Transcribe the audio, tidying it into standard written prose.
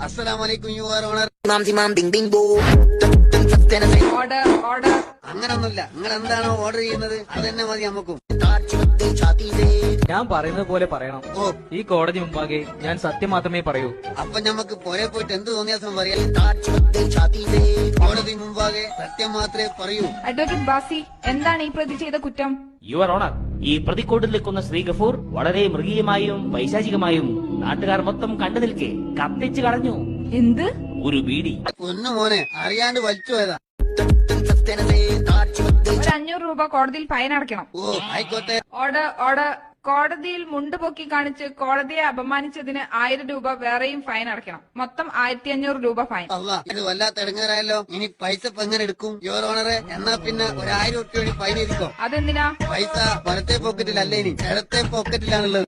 അസ്സലാമലൈക്കും your honour. Order അങ്ങനൊന്നുമില്ല, നിങ്ങൾ എന്താണോ ഓർഡർ ചെയ്യുന്നത് അത് തന്നെ മതി നമുക്കും. ഞാൻ പറയുന്നത് പോലെ പറയണം. ഓ, ഈ കോടതി മുമ്പാകെ ഞാൻ സത്യം മാത്രമേ പറയൂ. അപ്പൊ ഞമ്മക്ക് പുറേ പോയിട്ട് എന്ത് തോന്നിയാസം പറയാം. കോടതി മുമ്പാകെ സത്യം മാത്രമേ പറയൂ. അഡ്വക്കേറ്റ് ബാസി, എന്താണ് ഈ പ്രതി ചെയ്ത കുറ്റം? യുവർ ഓണർ, ഈ പ്രതിക്കൂട്ടിൽ നിൽക്കുന്ന ശ്രീ ഗഫൂർ വളരെ മൃഗീയമായും പൈശാചികമായും നാട്ടുകാർ മൊത്തം കണ്ടു നിൽക്കെ കത്തിച്ചു കളഞ്ഞു. എന്ത്? ഒരു ബീഡി. ഒന്ന് മോനെ, അറിയാണ്ട് വലിച്ചു പോയതാ. ഒരു 500 രൂപ കോടതിയിൽ ഫൈൻ അടയ്ക്കണം. ഓ ആയിക്കോട്ടെ. ഓർഡർ കോടതിയിൽ മുണ്ട് പൊക്കി കാണിച്ച് കോടതിയെ അപമാനിച്ചതിന് 1000 രൂപ വേറെയും ഫൈൻ അടയ്ക്കണം. മൊത്തം 1500 രൂപ ഫൈൻ. അള്ളാ, ഇത് വല്ലാത്ത ഇടങ്ങേറായല്ലോ. ഇനി പൈസ ഇപ്പൊ എങ്ങനെ എടുക്കും യുവർ ഓണറെ? എന്നാ പിന്നെ 1000 രൂപ കൂടി ഫൈൻ ഇരിക്കും. അതെന്തിനാ? പൈസ വലത്തെ പോക്കറ്റിലല്ലേ, ഇനി ഇടത്തെ പോക്കറ്റിലാണുള്ളത്.